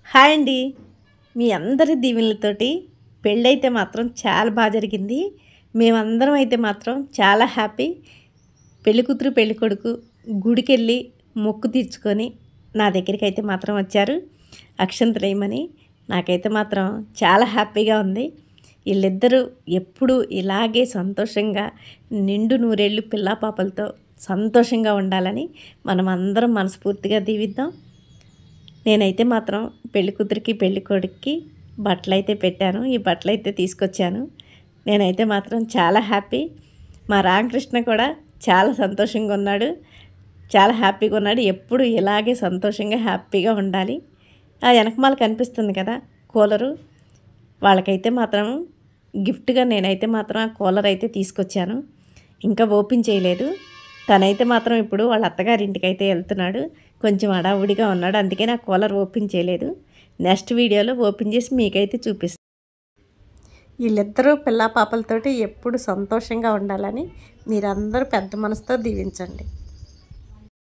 Hi అండి. మీ అందరి దీవెనలతోటి పెళ్ళైతే మాత్రం చాలా బాగా జరిగింది. మేమందరం అయితే మాత్రం చాలా హ్యాపీ. పెళ్ళికూతురు, పెళ్ళికొడుకు గుడికెళ్ళి మొక్కు తీర్చుకొని నా దగ్గరికైతే మాత్రం వచ్చారు అక్షంతలేయమని. నాకైతే మాత్రం చాలా హ్యాపీగా ఉంది. వీళ్ళిద్దరూ ఎప్పుడూ ఇలాగే సంతోషంగా నిండు నూరేళ్ళు పిల్లా పాపలతో సంతోషంగా ఉండాలని మనం అందరం మనస్ఫూర్తిగా దీవిద్దాం. నేనైతే మాత్రం పెళ్ళికూతురికి పెళ్ళికొడుక్కి బట్టలైతే పెట్టాను. ఈ బట్టలైతే తీసుకొచ్చాను. నేనైతే మాత్రం చాలా హ్యాపీ. మా రామకృష్ణ కూడా చాలా సంతోషంగా ఉన్నాడు. చాలా హ్యాపీగా ఉన్నాడు. ఎప్పుడు ఇలాగే సంతోషంగా హ్యాపీగా ఉండాలి. ఆ వెనకమాల కనిపిస్తుంది కదా కూలరు, వాళ్ళకైతే మాత్రం గిఫ్ట్గా నేనైతే మాత్రం ఆ కూలర్ అయితే తీసుకొచ్చాను. ఇంకా ఓపెన్ చేయలేదు. తనైతే మాత్రం ఇప్పుడు వాళ్ళ అత్తగారింటికి అయితే వెళ్తున్నాడు. కొంచెం హడావుడిగా ఉన్నాడు. అందుకే నా కూలర్ ఓపెన్ చేయలేదు. నెక్స్ట్ వీడియోలో ఓపెన్ చేసి మీకైతే చూపిస్తాను. వీళ్ళిద్దరూ పిల్లా పాపలతోటి ఎప్పుడు సంతోషంగా ఉండాలని మీరందరూ పెద్ద మనసుతో దీవించండి.